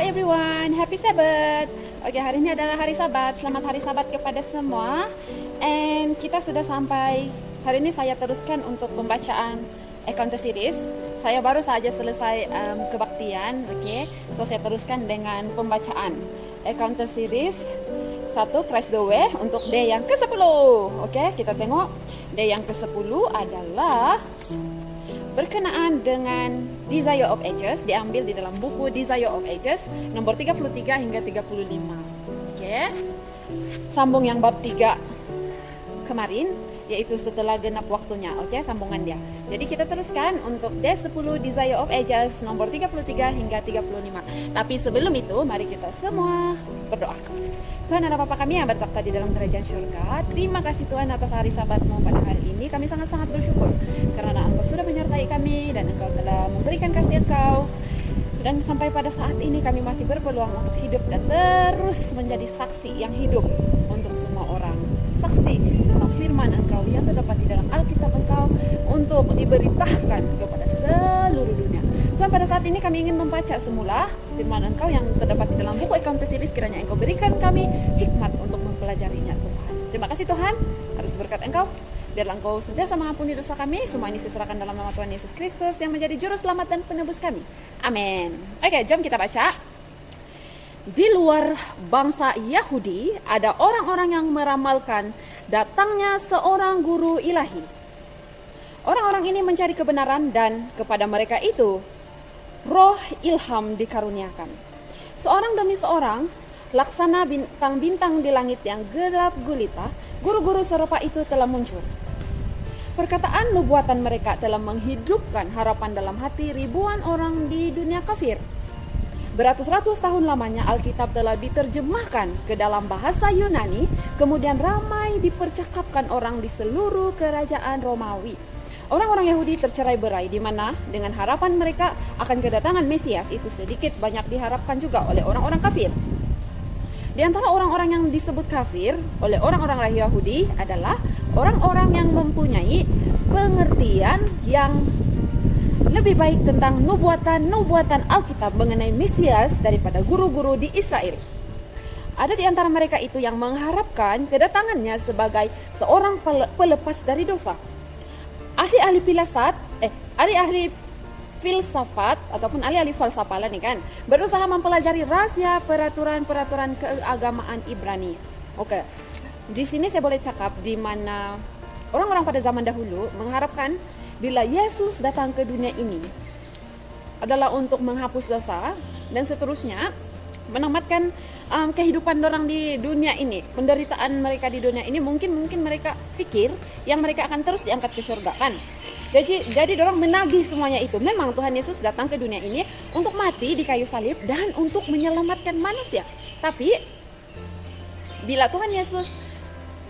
Hi everyone, happy Sabbath. Oke, hari ini adalah hari Sabat. Selamat hari Sabat kepada semua. And kita sudah sampai. Hari ini saya teruskan untuk pembacaan Encounter Series. Saya baru saja selesai kebaktian, oke. So saya teruskan dengan pembacaan Encounter Series 1 Christ the Way untuk day yang ke-10. Oke, kita tengok day yang ke-10 adalah berkenaan dengan Desire of Ages, diambil di dalam buku Desire of Ages nomor 33 hingga 35. Oke. Sambung yang bab 3 kemarin, yaitu setelah genap waktunya. Oke, sambungan dia. Jadi kita teruskan untuk day 10 Desire of Ages nomor 33 hingga 35. Tapi sebelum itu, mari kita semua berdoa. Tuhan Allah Bapa kami yang bertakhta di dalam kerajaan surga, terima kasih Tuhan atas hari Sabat-Mu pada hari ini. Kami sangat-sangat bersyukur karena Engkau sudah menyertai kami dan Engkau telah memberikan kasih Engkau. Dan sampai pada saat ini kami masih berpeluang untuk hidup dan terus menjadi saksi yang hidup untuk semua orang. Saksi tentang firman Engkau yang terdapat di dalam Alkitab Engkau untuk diberitakan kepada seluruh dunia. Tuhan, pada saat ini kami ingin membaca semula firman Engkau yang terdapat di dalam buku Encounter Series. Kiranya Engkau berikan kami hikmat untuk mempelajarinya, Tuhan. Terima kasih Tuhan, atas berkat Engkau. Biarlah Engkau sentiasa mengampuni dosa kami. Semua ini diserahkan dalam nama Tuhan Yesus Kristus yang menjadi juru selamat dan penebus kami. Amin. Oke, jom kita baca. Di luar bangsa Yahudi ada orang-orang yang meramalkan datangnya seorang guru ilahi. Orang-orang ini mencari kebenaran dan kepada mereka itu roh ilham dikaruniakan. Seorang demi seorang, laksana bintang-bintang di langit yang gelap gulita, guru-guru serupa itu telah muncul. Perkataan nubuatan mereka telah menghidupkan harapan dalam hati ribuan orang di dunia kafir. Beratus-ratus tahun lamanya Alkitab telah diterjemahkan ke dalam bahasa Yunani, kemudian ramai dipercakapkan orang di seluruh kerajaan Romawi. Orang-orang Yahudi tercerai-berai di mana dengan harapan mereka akan kedatangan Mesias itu sedikit banyak diharapkan juga oleh orang-orang kafir. Di antara orang-orang yang disebut kafir oleh orang-orang Yahudi adalah orang-orang yang mempunyai pengertian yang lebih baik tentang nubuatan Alkitab mengenai Mesias daripada guru-guru di Israel. Ada di antara mereka itu yang mengharapkan kedatangannya sebagai seorang pelepas dari dosa. Ahli-ahli filsafat ataupun ahli-ahli falsafah nih kan, berusaha mempelajari rahasia peraturan-peraturan keagamaan Ibrani. Oke. Di sini saya boleh cakap di mana orang-orang pada zaman dahulu mengharapkan bila Yesus datang ke dunia ini adalah untuk menghapus dosa dan seterusnya, menamatkan kehidupan orang di dunia ini, penderitaan mereka di dunia ini. Mungkin mereka pikir yang mereka akan terus diangkat ke surga kan. Jadi orang menagih semuanya itu. Memang Tuhan Yesus datang ke dunia ini untuk mati di kayu salib dan untuk menyelamatkan manusia. Tapi bila Tuhan Yesus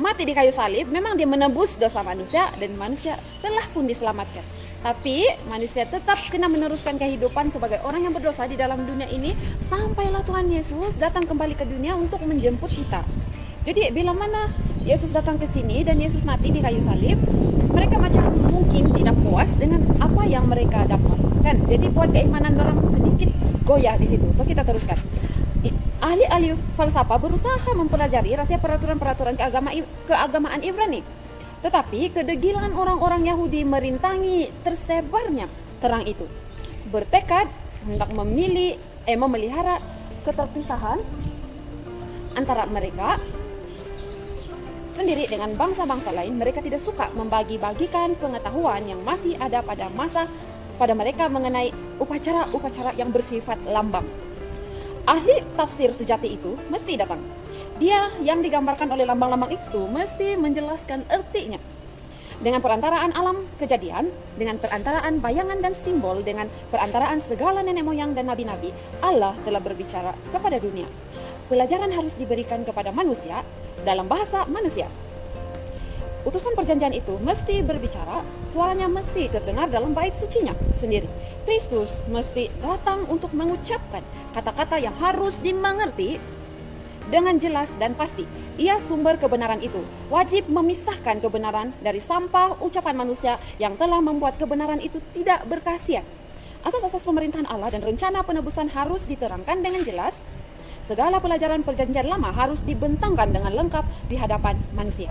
mati di kayu salib, memang dia menebus dosa manusia dan manusia telah pun diselamatkan. Tapi manusia tetap kena meneruskan kehidupan sebagai orang yang berdosa di dalam dunia ini sampailah Tuhan Yesus datang kembali ke dunia untuk menjemput kita. Jadi bila mana Yesus datang ke sini dan Yesus mati di kayu salib, mereka macam mungkin tidak puas dengan apa yang mereka dapatkan. Jadi buat keimanan orang sedikit goyah di situ. So kita teruskan. Ahli-ahli falsafah berusaha mempelajari rahasia peraturan-peraturan keagamaan Ibrani. Tetapi kedegilan orang-orang Yahudi merintangi tersebarnya terang itu. Bertekad hendak memelihara keterpisahan antara mereka sendiri dengan bangsa-bangsa lain. Mereka tidak suka membagi-bagikan pengetahuan yang masih ada pada mereka mengenai upacara-upacara yang bersifat lambang. Ahli tafsir sejati itu mesti datang. Dia yang digambarkan oleh lambang-lambang itu mesti menjelaskan artinya. Dengan perantaraan alam kejadian, dengan perantaraan bayangan dan simbol, dengan perantaraan segala nenek moyang dan nabi-nabi, Allah telah berbicara kepada dunia. Pelajaran harus diberikan kepada manusia dalam bahasa manusia. Utusan perjanjian itu mesti berbicara, suaranya mesti terdengar dalam bait sucinya sendiri. Kristus mesti datang untuk mengucapkan kata-kata yang harus dimengerti dengan jelas dan pasti. Ia sumber kebenaran itu. Wajib memisahkan kebenaran dari sampah ucapan manusia yang telah membuat kebenaran itu tidak berkhasiat. Asas-asas pemerintahan Allah dan rencana penebusan harus diterangkan dengan jelas. Segala pelajaran perjanjian lama harus dibentangkan dengan lengkap di hadapan manusia.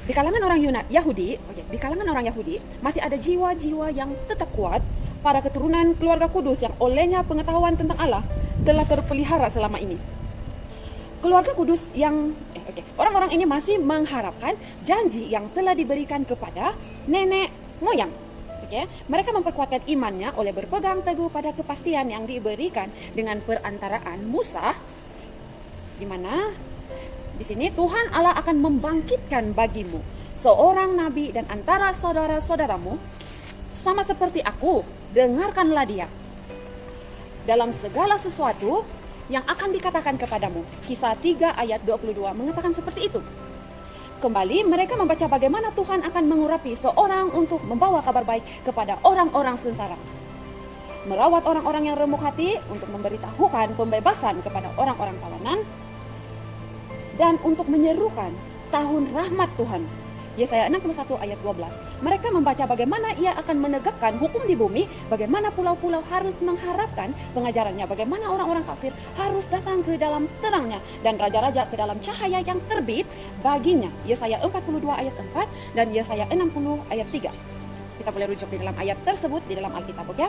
Di kalangan orang Yahudi masih ada jiwa-jiwa yang tetap kuat pada keturunan keluarga kudus yang olehnya pengetahuan tentang Allah telah terpelihara selama ini. Keluarga kudus yang orang-orang ini masih mengharapkan janji yang telah diberikan kepada nenek moyang. Mereka memperkuatkan imannya oleh berpegang teguh pada kepastian yang diberikan dengan perantaraan Musa, di mana di sini Tuhan Allah akan membangkitkan bagimu seorang nabi dan antara saudara-saudaramu sama seperti aku, dengarkanlah dia dalam segala sesuatu yang akan dikatakan kepadamu. Kisah 3 ayat 22 mengatakan seperti itu. Kembali mereka membaca bagaimana Tuhan akan mengurapi seorang untuk membawa kabar baik kepada orang-orang sengsara, merawat orang-orang yang remuk hati untuk memberitahukan pembebasan kepada orang-orang tawanan, dan untuk menyerukan tahun rahmat Tuhan. Yesaya 61 ayat 12. Mereka membaca bagaimana ia akan menegakkan hukum di bumi, bagaimana pulau-pulau harus mengharapkan pengajarannya, bagaimana orang-orang kafir harus datang ke dalam terangnya, dan raja-raja ke dalam cahaya yang terbit baginya. Yesaya 42 ayat 4 dan Yesaya 60 ayat 3. Kita boleh rujuk di dalam ayat tersebut di dalam Alkitab, oke?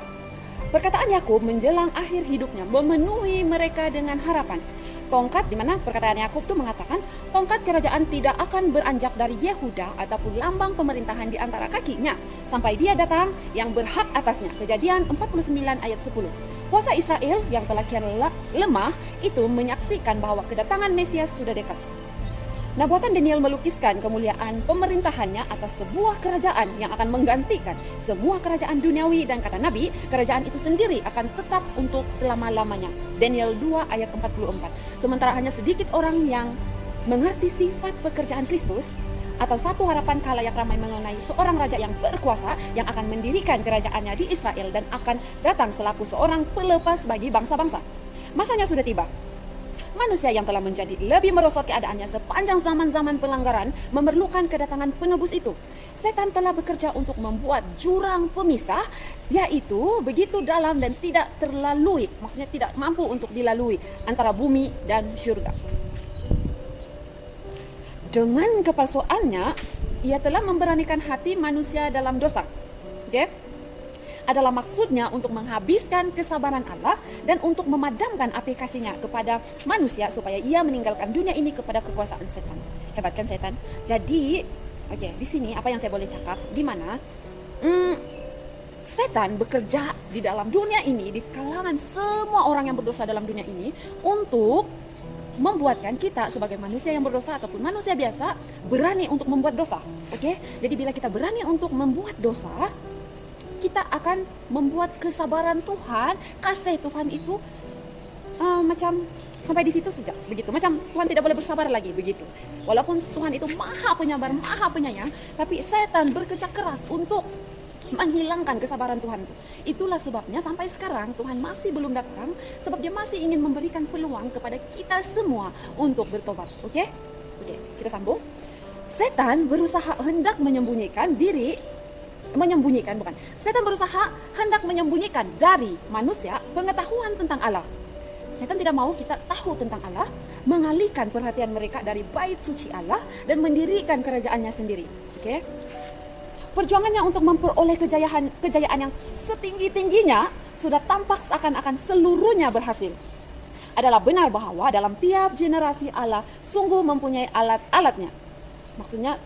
Perkataan Yakub menjelang akhir hidupnya memenuhi mereka dengan harapan. Tongkat, di mana perkataan Yakub itu mengatakan tongkat kerajaan tidak akan beranjak dari Yehuda ataupun lambang pemerintahan di antara kakinya sampai dia datang yang berhak atasnya. Kejadian 49 ayat 10. Kuasa Israel yang telah kian lemah itu menyaksikan bahwa kedatangan Mesias sudah dekat. Nabuatan Daniel melukiskan kemuliaan pemerintahannya atas sebuah kerajaan yang akan menggantikan semua kerajaan duniawi, dan kata Nabi, kerajaan itu sendiri akan tetap untuk selama-lamanya. Daniel 2 ayat 44. Sementara hanya sedikit orang yang mengerti sifat pekerjaan Kristus atau satu harapan khalayak ramai mengenai seorang raja yang berkuasa yang akan mendirikan kerajaannya di Israel dan akan datang selaku seorang pelepas bagi bangsa-bangsa. Masanya sudah tiba. Manusia yang telah menjadi lebih merosot keadaannya sepanjang zaman-zaman pelanggaran memerlukan kedatangan penebus itu. Setan telah bekerja untuk membuat jurang pemisah, yaitu begitu dalam dan tidak terlalui, maksudnya tidak mampu untuk dilalui, antara bumi dan syurga. Dengan kepalsuannya, ia telah memberanikan hati manusia dalam dosa. Adalah maksudnya untuk menghabiskan kesabaran Allah dan untuk memadamkan api kasihnya kepada manusia supaya ia meninggalkan dunia ini kepada kekuasaan setan. Hebat kan setan? Jadi, di sini apa yang saya boleh cakap, di mana setan bekerja di dalam dunia ini, di kalangan semua orang yang berdosa dalam dunia ini, untuk membuatkan kita sebagai manusia yang berdosa ataupun manusia biasa berani untuk membuat dosa. Jadi bila kita berani untuk membuat dosa, kita akan membuat kesabaran Tuhan, kasih Tuhan itu macam sampai di situ saja, begitu. Macam Tuhan tidak boleh bersabar lagi, begitu. Walaupun Tuhan itu maha penyabar, maha penyayang, tapi setan bekerja keras untuk menghilangkan kesabaran Tuhan itu. Itulah sebabnya sampai sekarang Tuhan masih belum datang, sebab dia masih ingin memberikan peluang kepada kita semua untuk bertobat. Oke, kita sambung. Setan berusaha hendak Setan berusaha hendak menyembunyikan dari manusia pengetahuan tentang Allah. Setan tidak mau kita tahu tentang Allah, mengalihkan perhatian mereka dari bait suci Allah dan mendirikan kerajaannya sendiri. Perjuangannya untuk memperoleh kejayaan yang setinggi-tingginya sudah tampak seakan-akan seluruhnya berhasil. Adalah benar bahwa dalam tiap generasi Allah sungguh mempunyai alat-alatnya. Maksudnya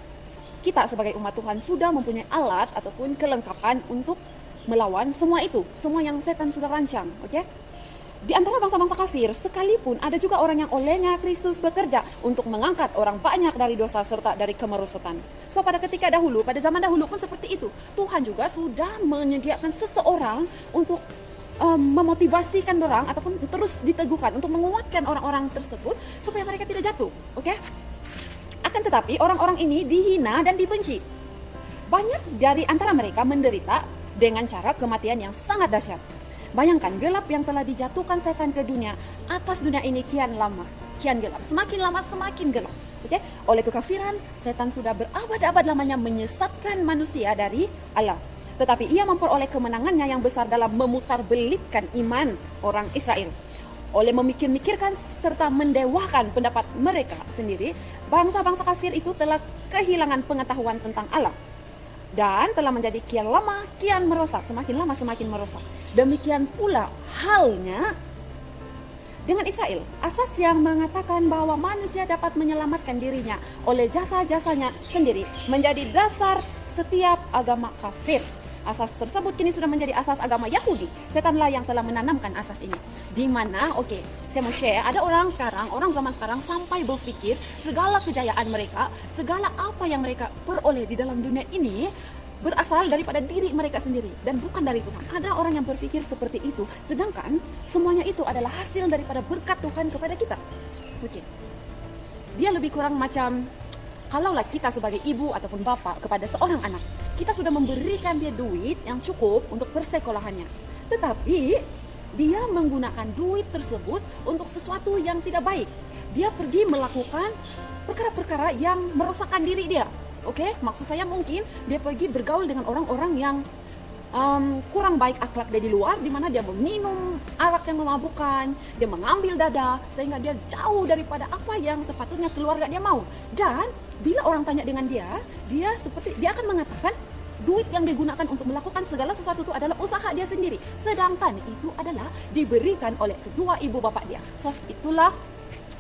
kita sebagai umat Tuhan sudah mempunyai alat ataupun kelengkapan untuk melawan semua itu, semua yang setan sudah rancang. Di antara bangsa-bangsa kafir sekalipun ada juga orang yang olehnya Kristus bekerja untuk mengangkat orang banyak dari dosa serta dari kemerosotan. So pada ketika dahulu, pada zaman dahulu pun seperti itu. Tuhan juga sudah menyediakan seseorang untuk memotivasikan orang ataupun terus diteguhkan untuk menguatkan orang-orang tersebut supaya mereka tidak jatuh. Akan tetapi orang-orang ini dihina dan dibenci. Banyak dari antara mereka menderita dengan cara kematian yang sangat dahsyat. Bayangkan gelap yang telah dijatuhkan setan ke dunia, atas dunia ini kian gelap. Semakin lama semakin gelap. Oleh kekafiran, setan sudah berabad-abad lamanya menyesatkan manusia dari Allah. tetapi ia memperoleh kemenangannya yang besar dalam memutarbelitkan iman orang Israel. Oleh memikir-mikirkan serta mendewakan pendapat mereka sendiri, bangsa-bangsa kafir itu telah kehilangan pengetahuan tentang Allah dan telah menjadi kian lama kian merosak, semakin lama semakin merosak. Demikian pula halnya dengan Israel. Asas yang mengatakan bahwa manusia dapat menyelamatkan dirinya oleh jasa-jasanya sendiri menjadi dasar setiap agama kafir. Asas tersebut kini sudah menjadi asas agama Yahudi. Setanlah yang telah menanamkan asas ini. Di mana, saya mau share, ada orang zaman sekarang sampai berpikir segala kejayaan mereka, segala apa yang mereka peroleh di dalam dunia ini berasal daripada diri mereka sendiri dan bukan dari Tuhan. Ada orang yang berpikir seperti itu, sedangkan semuanya itu adalah hasil daripada berkat Tuhan kepada kita. Dia lebih kurang macam, kalaulah kita sebagai ibu ataupun bapak kepada seorang anak, kita sudah memberikan dia duit yang cukup untuk persekolahannya, tetapi dia menggunakan duit tersebut untuk sesuatu yang tidak baik. Dia pergi melakukan perkara-perkara yang merosakkan diri dia. Maksud saya mungkin dia pergi bergaul dengan orang-orang yang kurang baik akhlak dari luar, di mana dia meminum arak yang memabukkan, dia mengambil dada, sehingga dia jauh daripada apa yang sepatutnya keluarga dia mau. Dan bila orang tanya dengan dia akan mengatakan duit yang digunakan untuk melakukan segala sesuatu itu adalah usaha dia sendiri, sedangkan itu adalah diberikan oleh kedua ibu bapak dia. So itulah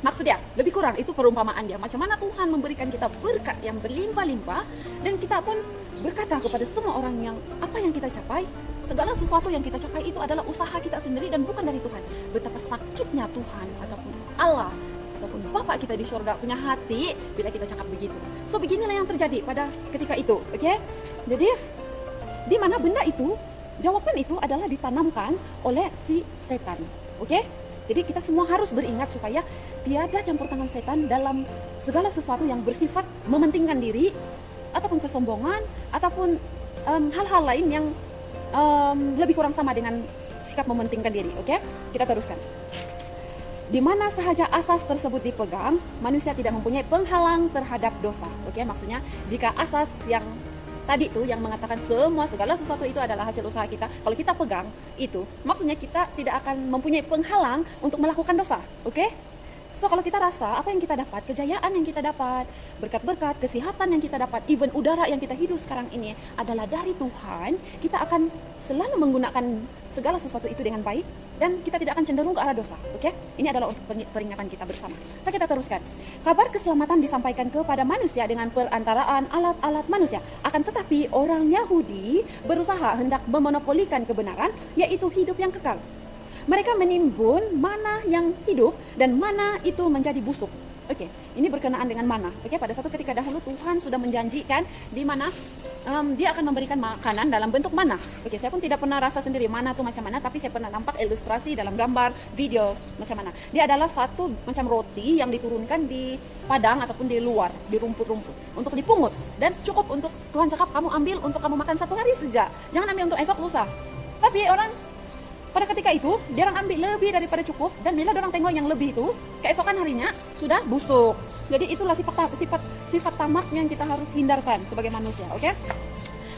maksudnya, lebih kurang itu perumpamaan dia. Macam mana Tuhan memberikan kita berkat yang berlimpah-limpah, dan kita pun berkata kepada semua orang yang apa yang kita capai, segala sesuatu yang kita capai itu adalah usaha kita sendiri dan bukan dari Tuhan. Betapa sakitnya Tuhan ataupun Allah ataupun Bapa kita di surga punya hati bila kita cakap begitu. So beginilah yang terjadi pada ketika itu. Jadi di mana benda itu, jawaban itu adalah ditanamkan oleh si setan. Jadi kita semua harus beringat supaya tiada campur tangan setan dalam segala sesuatu yang bersifat mementingkan diri ataupun kesombongan ataupun hal-hal lain yang lebih kurang sama dengan sikap mementingkan diri. Kita teruskan. Di mana sahaja asas tersebut dipegang, manusia tidak mempunyai penghalang terhadap dosa. Maksudnya jika asas yang tadi tuh yang mengatakan segala sesuatu itu adalah hasil usaha kita, kalau kita pegang itu, maksudnya kita tidak akan mempunyai penghalang untuk melakukan dosa. So kalau kita rasa apa yang kita dapat, kejayaan yang kita dapat, berkat-berkat, kesehatan yang kita dapat, even udara yang kita hidup sekarang ini adalah dari Tuhan, kita akan selalu menggunakan segala sesuatu itu dengan baik dan kita tidak akan cenderung ke arah dosa. Ini adalah untuk peringatan kita bersama. So kita teruskan. Kabar keselamatan disampaikan kepada manusia dengan perantaraan alat-alat manusia. Akan tetapi orang Yahudi berusaha hendak memonopolikan kebenaran, yaitu hidup yang kekal. Mereka menimbun mana yang hidup dan mana itu menjadi busuk. Ini berkenaan dengan mana. Pada satu ketika dahulu Tuhan sudah menjanjikan di mana dia akan memberikan makanan dalam bentuk mana. Saya pun tidak pernah rasa sendiri mana itu macam mana, tapi saya pernah nampak ilustrasi dalam gambar, video macam mana. Dia adalah satu macam roti yang diturunkan di padang ataupun di luar, di rumput-rumput untuk dipungut, dan cukup untuk Tuhan cakap kamu ambil untuk kamu makan satu hari saja. Jangan ambil untuk esok lusa. Tapi orang pada ketika itu, dia orang ambil lebih daripada cukup, dan bila dia orang tengok yang lebih itu, keesokan harinya sudah busuk. Jadi itulah sifat tamak yang kita harus hindarkan sebagai manusia.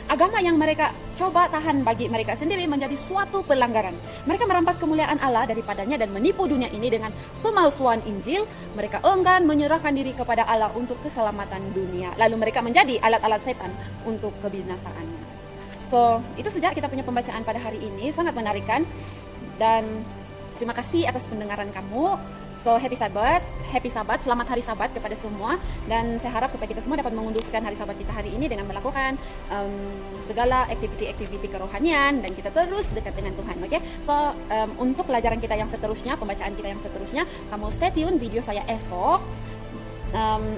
Agama yang mereka coba tahan bagi mereka sendiri menjadi suatu pelanggaran. Mereka merampas kemuliaan Allah daripadanya dan menipu dunia ini dengan pemalsuan Injil. Mereka enggan menyerahkan diri kepada Allah untuk keselamatan dunia. Lalu mereka menjadi alat-alat setan untuk kebinasaannya. So, itu saja kita punya pembacaan pada hari ini. Sangat menarik kan? Dan terima kasih atas pendengaran kamu. So, happy Sabat, selamat hari Sabat kepada semua. Dan saya harap supaya kita semua dapat mengunduskan hari Sabat kita hari ini dengan melakukan segala aktiviti-aktiviti kerohanian, dan kita terus dekat dengan Tuhan. So, untuk pelajaran kita yang seterusnya, pembacaan kita yang seterusnya, kamu stay tune video saya esok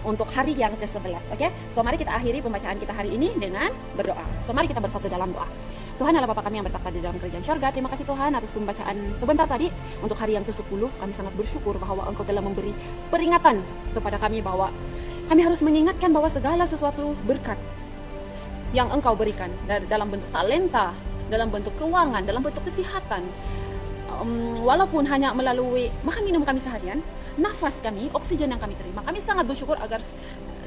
untuk hari yang ke-11. So mari kita akhiri pembacaan kita hari ini dengan berdoa. So mari kita bersatu dalam doa. Tuhan Allah Bapa kami yang bertakhta di dalam kerajaan syurga, terima kasih Tuhan atas pembacaan sebentar tadi untuk hari yang ke-10. Kami sangat bersyukur bahwa Engkau telah memberi peringatan kepada kami bahwa kami harus mengingatkan bahwa segala sesuatu berkat yang Engkau berikan dalam bentuk talenta, dalam bentuk keuangan, dalam bentuk kesehatan, walaupun hanya melalui makan minum kami seharian, nafas kami, oksigen yang kami terima, kami sangat bersyukur agar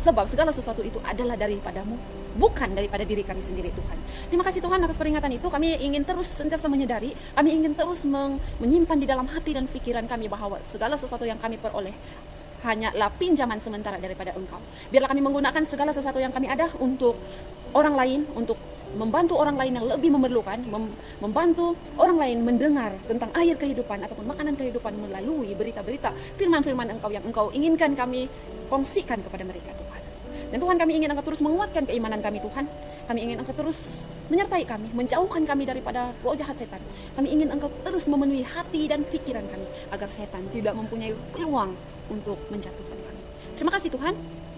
Sebab segala sesuatu itu adalah daripadamu, bukan daripada diri kami sendiri Tuhan. Terima kasih Tuhan atas peringatan itu. Kami ingin terus sentiasa menyadari, kami ingin terus menyimpan di dalam hati dan pikiran kami bahwa segala sesuatu yang kami peroleh hanyalah pinjaman sementara daripada Engkau. Biarlah kami menggunakan segala sesuatu yang kami ada untuk orang lain, untuk membantu orang lain yang lebih memerlukan, membantu orang lain mendengar tentang air kehidupan ataupun makanan kehidupan melalui berita-berita firman-firman Engkau yang Engkau inginkan kami kongsikan kepada mereka Tuhan. Dan Tuhan, kami ingin Engkau terus menguatkan keimanan kami Tuhan. Kami ingin Engkau terus menyertai kami, menjauhkan kami daripada roh jahat setan. Kami ingin Engkau terus memenuhi hati dan pikiran kami agar setan tidak mempunyai peluang untuk menjatuhkan kami. Terima kasih Tuhan.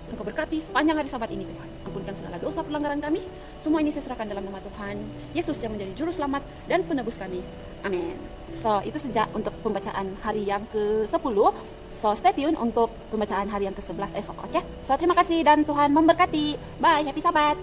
Engkau berkati sepanjang hari Sabat ini Tuhan. Ampunkan segala dosa pelanggaran kami. Semua ini saya serahkan dalam nama Tuhan Yesus yang menjadi juru selamat dan penebus kami. Amin. So, itu saja untuk pembacaan hari yang ke-10. So, stay tune untuk pembacaan hari yang ke-11 esok, oke? So, terima kasih dan Tuhan memberkati. Bye, happy Sabat.